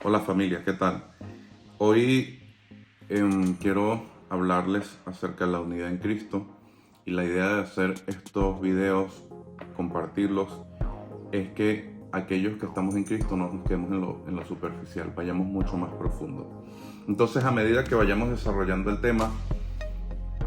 Hola familia, ¿qué tal? Hoy quiero hablarles acerca de la unidad en Cristo y la idea de hacer estos videos, compartirlos, es que aquellos que estamos en Cristo no nos quedemos en lo superficial, vayamos mucho más profundo. Entonces, a medida que vayamos desarrollando el tema,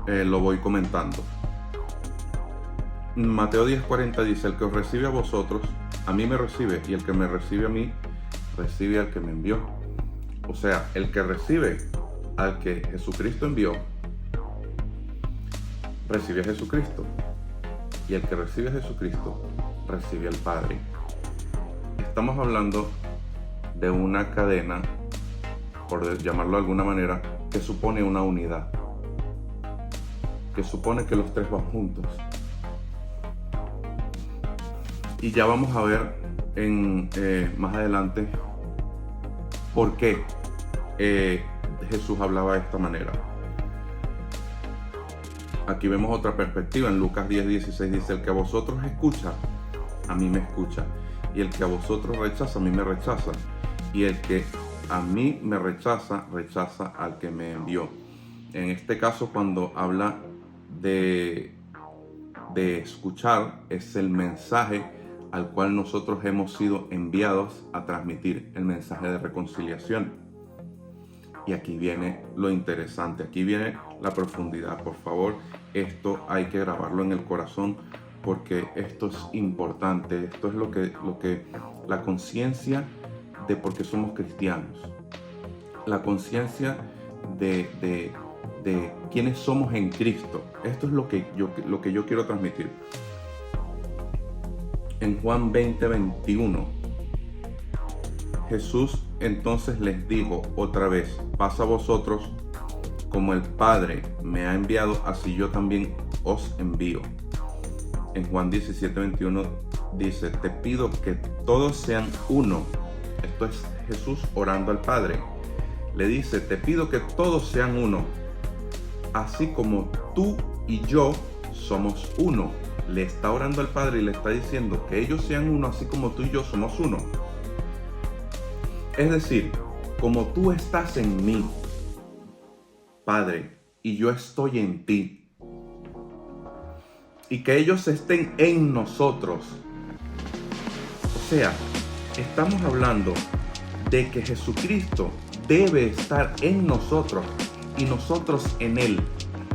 lo voy comentando. Mateo 10:40 dice: el que os recibe a vosotros, a mí me recibe, y el que me recibe a mí, recibe al que me envió. O sea, el que recibe al que Jesucristo envió, recibe a Jesucristo. Y el que recibe a Jesucristo, recibe al Padre. Estamos hablando de una cadena, por llamarlo de alguna manera, que supone una unidad. Que supone que los tres van juntos. Y ya vamos a ver más adelante por qué Jesús hablaba de esta manera. Aquí vemos otra perspectiva. En Lucas 10:16 dice: el que a vosotros escucha, a mí me escucha. Y el que a vosotros rechaza, a mí me rechaza. Y el que a mí me rechaza, rechaza al que me envió. En este caso, cuando habla de escuchar, es el mensaje al cual nosotros hemos sido enviados a transmitir, el mensaje de reconciliación. Y aquí viene lo interesante, aquí viene la profundidad. Por favor, esto hay que grabarlo en el corazón, porque esto es importante. Esto es lo que la conciencia de por qué somos cristianos, la conciencia de quiénes somos en Cristo. Esto es lo que yo quiero transmitir. En Juan 20:21, Jesús entonces les dijo otra vez: paz a vosotros, como el Padre me ha enviado, así yo también os envío. En Juan 17:21 dice: te pido que todos sean uno. Esto es Jesús orando al Padre. Le dice: te pido que todos sean uno, así como tú y yo somos uno. Le está orando al Padre y le está diciendo que ellos sean uno, así como tú y yo somos uno. Es decir, como tú estás en mí, Padre, y yo estoy en ti, y que ellos estén en nosotros. O sea, estamos hablando de que Jesucristo debe estar en nosotros y nosotros en Él.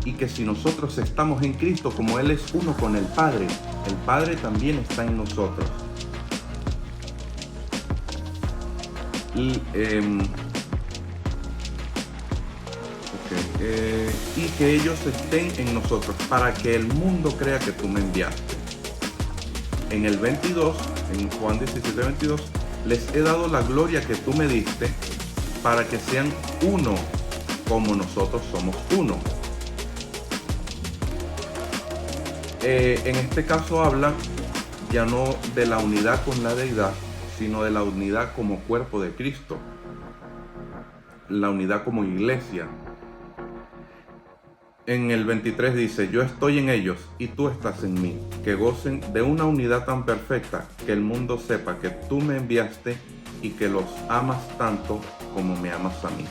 Y que si nosotros estamos en Cristo, como Él es uno con el Padre también está en nosotros. Y que ellos estén en nosotros, para que el mundo crea que tú me enviaste. En el 22, en Juan 17:22, les he dado la gloria que tú me diste, para que sean uno, como nosotros somos uno. En este caso habla ya no de la unidad con la deidad, sino de la unidad como cuerpo de Cristo, la unidad como iglesia. En el 23 dice: yo estoy en ellos y tú estás en mí, que gocen de una unidad tan perfecta, que el mundo sepa que tú me enviaste y que los amas tanto como me amas a mí.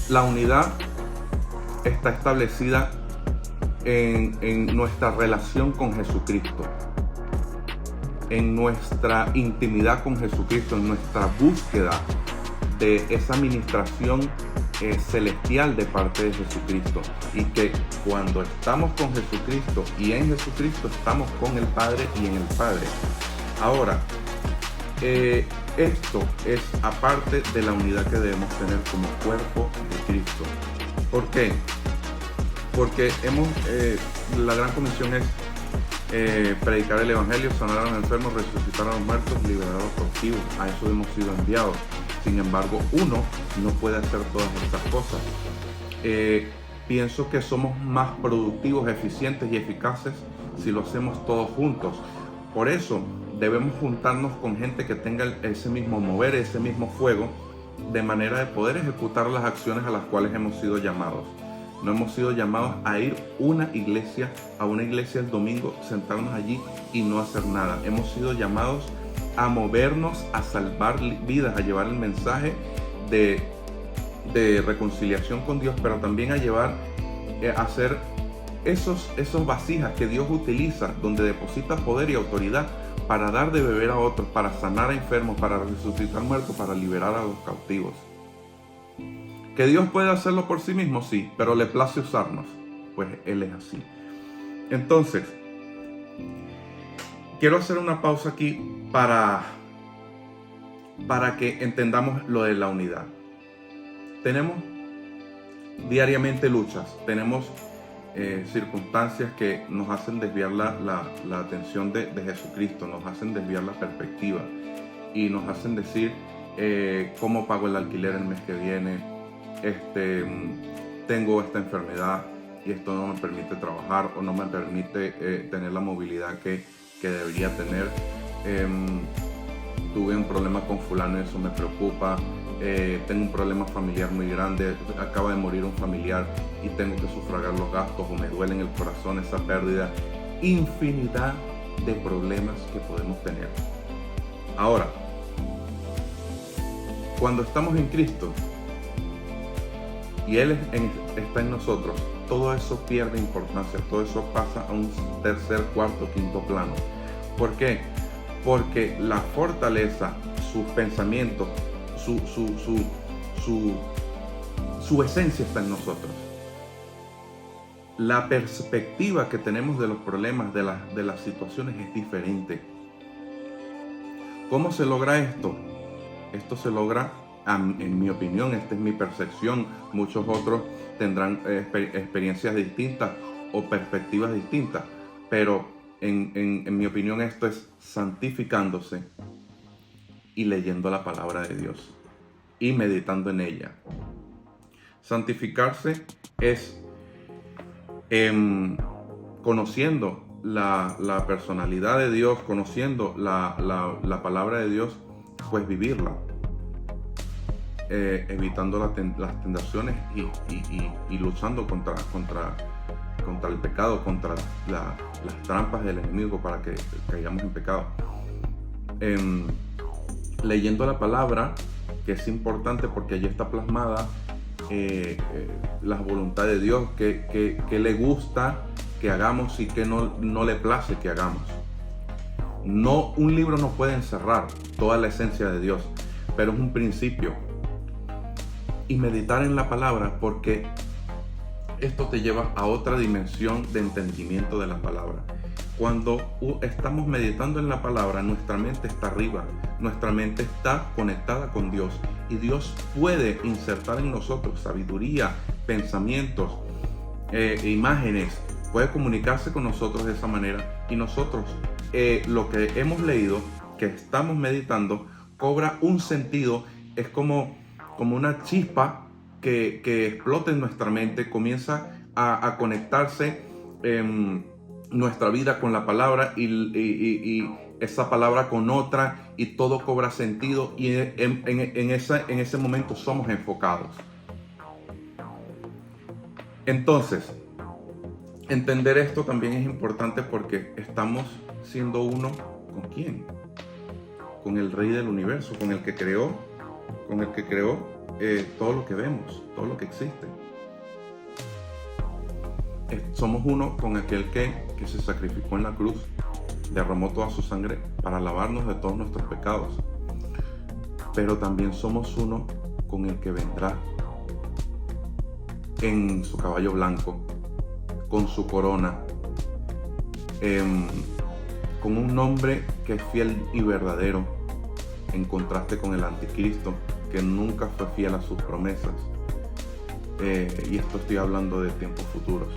La unidad está establecida en nuestra relación con Jesucristo, en nuestra intimidad con Jesucristo, en nuestra búsqueda de esa administración celestial de parte de Jesucristo. Y que cuando estamos con Jesucristo y en Jesucristo, estamos con el Padre y en el Padre. Ahora, esto es aparte de la unidad que debemos tener como cuerpo de Cristo. ¿Por qué? Porque la gran comisión es predicar el evangelio, sanar a los enfermos, resucitar a los muertos, liberar a los cautivos. A eso hemos sido enviados. Sin embargo, uno no puede hacer todas estas cosas. Pienso que somos más productivos, eficientes y eficaces si lo hacemos todos juntos. Por eso debemos juntarnos con gente que tenga ese mismo mover, ese mismo fuego, de manera de poder ejecutar las acciones a las cuales hemos sido llamados. No hemos sido llamados a ir a una iglesia el domingo, sentarnos allí y no hacer nada. Hemos sido llamados a movernos, a salvar vidas, a llevar el mensaje de reconciliación con Dios, pero también a llevar, a hacer esos vasijas que Dios utiliza, donde deposita poder y autoridad para dar de beber a otros, para sanar a enfermos, para resucitar muertos, para liberar a los cautivos. ¿Que Dios puede hacerlo por sí mismo? Sí, pero le place usarnos. Pues Él es así. Entonces, quiero hacer una pausa aquí para que entendamos lo de la unidad. Tenemos diariamente luchas, tenemos circunstancias que nos hacen desviar la atención de Jesucristo, nos hacen desviar la perspectiva y nos hacen decir cómo pago el alquiler el mes que viene, tengo esta enfermedad y esto no me permite trabajar o no me permite tener la movilidad que debería tener. Tuve un problema con fulano y eso me preocupa. Tengo un problema familiar muy grande, acaba de morir un familiar y tengo que sufragar los gastos, o me duele en el corazón esa pérdida. Infinidad de problemas que podemos tener. Ahora, cuando estamos en Cristo y Él está en nosotros, todo eso pierde importancia, todo eso pasa a un tercer, cuarto, quinto plano. ¿Por qué? Porque la fortaleza, sus pensamientos, su esencia está en nosotros. La perspectiva que tenemos de los problemas, de las situaciones es diferente. ¿Cómo se logra esto? Esto se logra, en mi opinión, esta es mi percepción. Muchos otros tendrán experiencias distintas o perspectivas distintas, pero en mi opinión esto es santificándose y leyendo la palabra de Dios y meditando en ella. Santificarse es conociendo la personalidad de Dios, conociendo la palabra de Dios, pues vivirla, evitando las tentaciones y luchando contra el pecado, contra las trampas del enemigo para que caigamos en pecado. Leyendo la palabra, que es importante porque allí está plasmada la voluntad de Dios, que le gusta que hagamos y que no le place que hagamos. No, un libro no puede encerrar toda la esencia de Dios, pero es un principio. Y meditar en la palabra, porque esto te lleva a otra dimensión de entendimiento de la palabra. Cuando estamos meditando en la palabra, nuestra mente está arriba, nuestra mente está conectada con Dios y Dios puede insertar en nosotros sabiduría, pensamientos, imágenes, puede comunicarse con nosotros de esa manera y nosotros lo que hemos leído, que estamos meditando, cobra un sentido, es como una chispa que explota en nuestra mente, comienza a conectarse nuestra vida con la palabra y esa palabra con otra, y todo cobra sentido, y en ese momento somos enfocados. Entonces, entender esto también es importante porque estamos siendo uno ¿con quién? Con el Rey del universo, con el que creó todo lo que vemos, todo lo que existe. Somos uno con aquel que se sacrificó en la cruz, derramó toda su sangre para lavarnos de todos nuestros pecados. Pero también somos uno con el que vendrá en su caballo blanco, con su corona, con un nombre que es fiel y verdadero, en contraste con el anticristo, que nunca fue fiel a sus promesas. Y esto estoy hablando de tiempos futuros.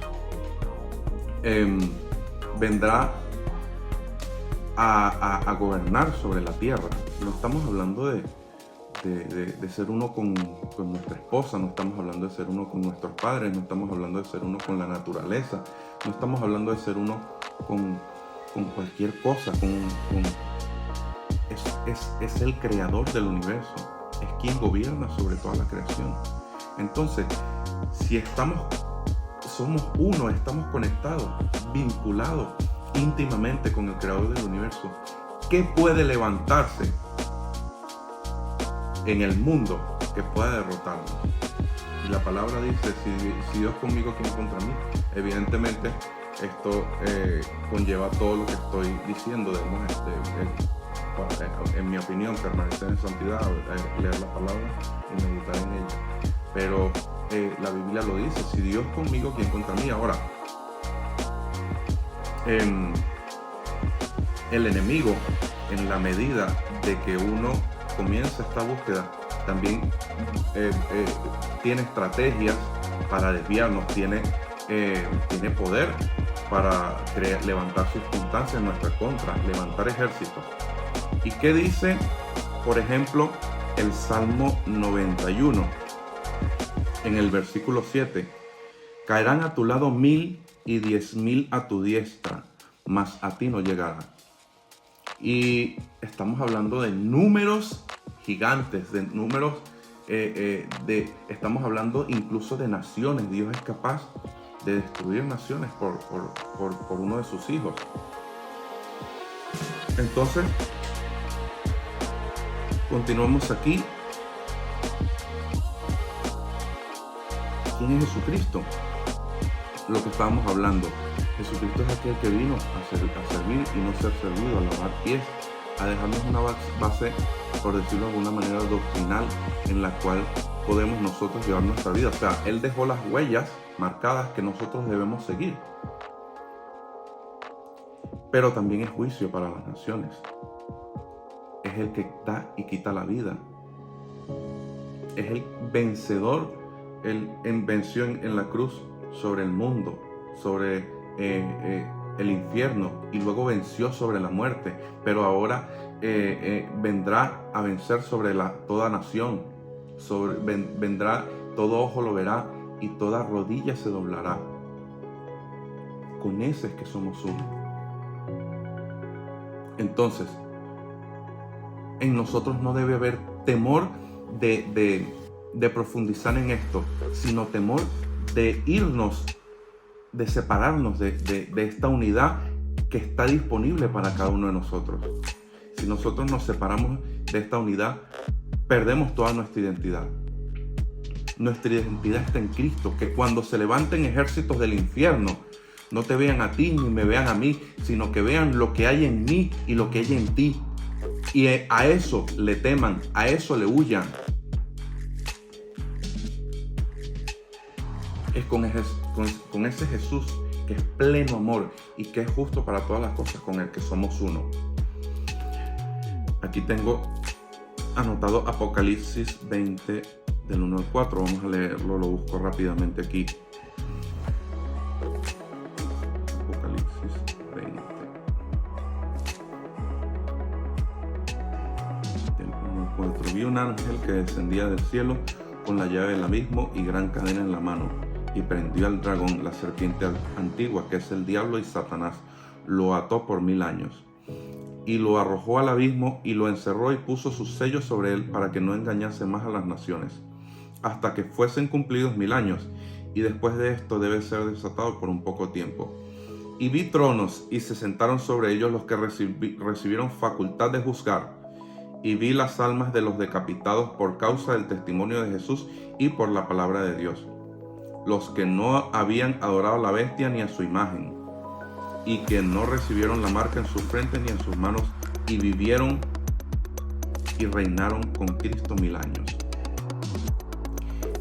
Vendrá a gobernar sobre la tierra. No estamos hablando de ser uno con nuestra esposa, no estamos hablando de ser uno con nuestros padres, no estamos hablando de ser uno con la naturaleza, no estamos hablando de ser uno con cualquier cosa, es el creador del universo, es quien gobierna sobre toda la creación. Entonces, si somos uno, estamos conectados, vinculados íntimamente con el creador del universo, ¿qué puede levantarse en el mundo que pueda derrotarnos? Y la palabra dice, si Dios conmigo, ¿quién contra mí? Evidentemente, esto conlleva todo lo que estoy diciendo. Debemos, en mi opinión, permanecer en santidad, leer la palabra y meditar en ella. Pero la Biblia lo dice, si Dios conmigo, ¿quién contra mí? Ahora, el enemigo, en la medida de que uno comienza esta búsqueda, también tiene estrategias para desviarnos, tiene poder para levantar circunstancias en nuestra contra, levantar ejércitos. ¿Y qué dice, por ejemplo, el Salmo 91? En el versículo 7, caerán a tu lado 1000 y 10.000 a tu diestra, mas a ti no llegará. Y estamos hablando de números gigantes, de números, estamos hablando incluso de naciones. Dios es capaz de destruir naciones por uno de sus hijos. Entonces, continuamos aquí. ¿Quién es Jesucristo? Lo que estábamos hablando. Jesucristo es aquel que vino a servir y no ser servido, a lavar pies, a dejarnos una base, por decirlo de alguna manera, doctrinal en la cual podemos nosotros llevar nuestra vida. O sea, Él dejó las huellas marcadas que nosotros debemos seguir. Pero también es juicio para las naciones. Es el que da y quita la vida. Es el vencedor. Él venció en la cruz sobre el mundo, sobre el infierno, y luego venció sobre la muerte, pero ahora vendrá a vencer sobre toda nación, vendrá, todo ojo lo verá y toda rodilla se doblará. Con ese es que somos uno. Entonces, en nosotros no debe haber temor de profundizar en esto, sino temor de irnos, de separarnos de esta unidad que está disponible para cada uno de nosotros. Si nosotros nos separamos de esta unidad, perdemos toda nuestra identidad. Nuestra identidad está en Cristo, que cuando se levanten ejércitos del infierno, no te vean a ti ni me vean a mí, sino que vean lo que hay en mí y lo que hay en ti. Y a eso le teman, a eso le huyan. Es con ese Jesús que es pleno amor y que es justo para todas las cosas, con el que somos uno. Aquí tengo anotado Apocalipsis 20 del 1 al 4. Vamos a leerlo, lo busco rápidamente aquí. Apocalipsis 20 del 1 al 4. Vi un ángel que descendía del cielo con la llave del abismo y gran cadena en la mano, y prendió al dragón, la serpiente antigua, que es el diablo y Satanás, lo ató por 1000 años, y lo arrojó al abismo y lo encerró y puso sus sellos sobre él para que no engañase más a las naciones, hasta que fuesen cumplidos 1000 años, y después de esto debe ser desatado por un poco tiempo. Y vi tronos, y se sentaron sobre ellos los que recibieron facultad de juzgar, y vi las almas de los decapitados por causa del testimonio de Jesús y por la palabra de Dios, los que no habían adorado a la bestia ni a su imagen, y que no recibieron la marca en sus frentes ni en sus manos, y vivieron y reinaron con Cristo 1000 años.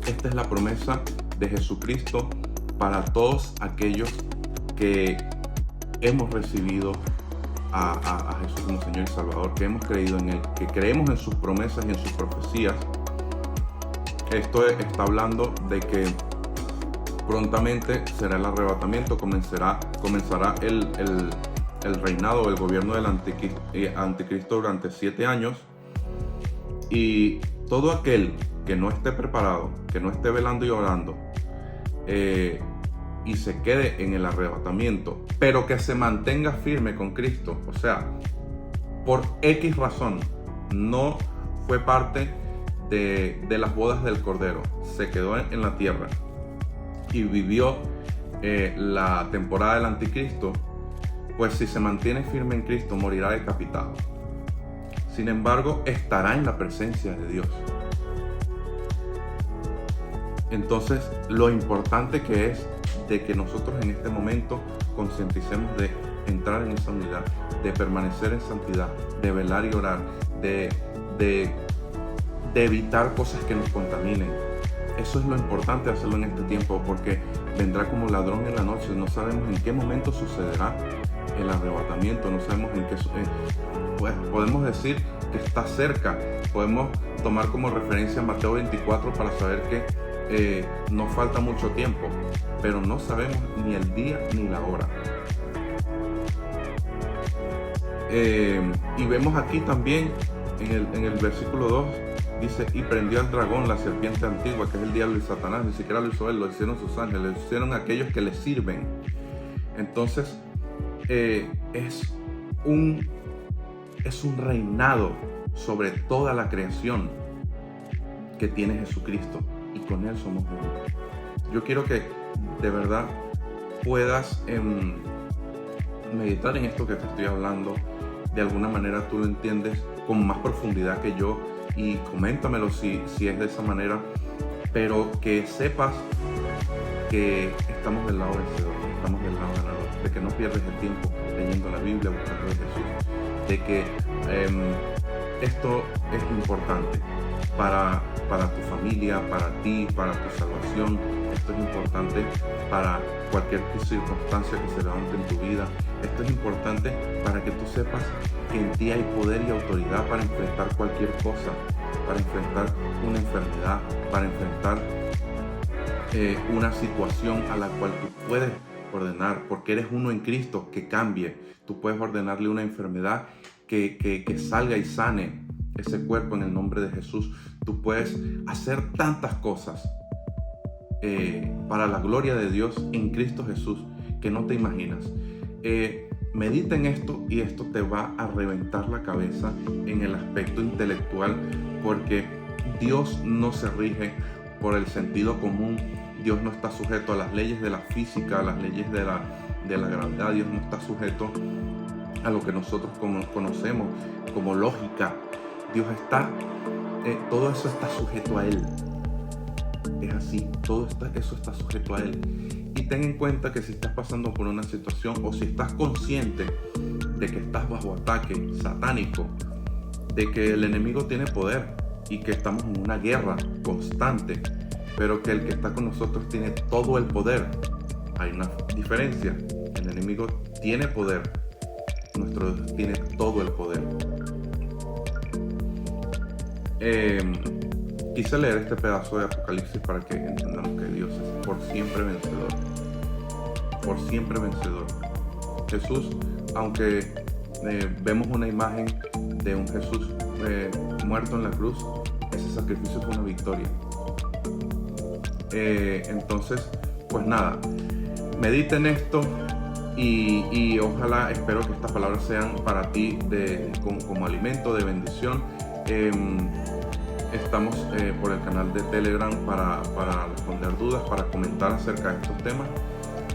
Esta es la promesa de Jesucristo para todos aquellos que hemos recibido a Jesús como Señor y Salvador, que hemos creído en Él, que creemos en sus promesas y en sus profecías. Esto está hablando de que prontamente será el arrebatamiento, comenzará el reinado o el gobierno del anticristo durante 7 años, y todo aquel que no esté preparado, que no esté velando y orando, y se quede en el arrebatamiento, pero que se mantenga firme con Cristo, o sea, por X razón, no fue parte de las bodas del Cordero, se quedó en la tierra y vivió la temporada del anticristo, pues si se mantiene firme en Cristo morirá decapitado. Sin embargo, estará en la presencia de Dios. Entonces, lo importante que es de que nosotros en este momento concienticemos de entrar en esa unidad, de permanecer en santidad, de velar y orar, de evitar cosas que nos contaminen. Eso es lo importante, hacerlo en este tiempo, porque vendrá como ladrón en la noche. No sabemos en qué momento sucederá el arrebatamiento, no sabemos en qué. Pues podemos decir que está cerca, podemos tomar como referencia Mateo 24 para saber que no falta mucho tiempo, pero no sabemos ni el día ni la hora. Y vemos aquí también en el versículo 2, dice: y prendió al dragón, la serpiente antigua, que es el diablo y Satanás. Ni siquiera lo hizo él, lo hicieron sus ángeles, lo hicieron aquellos que le sirven. Entonces es un reinado sobre toda la creación que tiene Jesucristo, y con él somos uno. Yo quiero que de verdad puedas meditar en esto que te estoy hablando. De alguna manera tú lo entiendes con más profundidad que yo, y coméntamelo si es de esa manera, pero que sepas que estamos del lado vencedor, estamos del lado ganador, de que no pierdes el tiempo leyendo la Biblia, buscando a Jesús, de que esto es importante para tu familia, para ti, para tu salvación. Esto es importante para cualquier circunstancia que se levante en tu vida. Esto es importante para que tú sepas que en ti hay poder y autoridad para enfrentar cualquier cosa, para enfrentar una enfermedad, para enfrentar una situación a la cual tú puedes ordenar, porque eres uno en Cristo, que cambie. Tú puedes ordenarle una enfermedad que salga y sane ese cuerpo en el nombre de Jesús. Tú puedes hacer tantas cosas para la gloria de Dios en Cristo Jesús que no te imaginas. Medita en esto, y esto te va a reventar la cabeza en el aspecto intelectual, porque Dios no se rige por el sentido común. Dios no está sujeto a las leyes de la física, a las leyes de la gravedad. Dios no está sujeto a lo que nosotros conocemos como lógica. Dios está, todo eso está sujeto a Él. Es así, eso está sujeto a Él. Y ten en cuenta que si estás pasando por una situación, o si estás consciente de que estás bajo ataque satánico, de que el enemigo tiene poder y que estamos en una guerra constante, pero que el que está con nosotros tiene todo el poder. Hay una diferencia. El enemigo tiene poder, nuestro Dios tiene todo el poder. Quise leer este pedazo de Apocalipsis para que entendamos que Dios es por siempre vencedor. Por siempre vencedor. Jesús, aunque vemos una imagen de un Jesús muerto en la cruz, ese sacrificio fue una victoria. Entonces, pues nada, medita en esto, y ojalá, espero que estas palabras sean para ti como alimento de bendición. Estamos por el canal de Telegram para responder dudas, para comentar acerca de estos temas.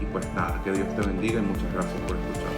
Y pues nada, que Dios te bendiga, y muchas gracias por escuchar.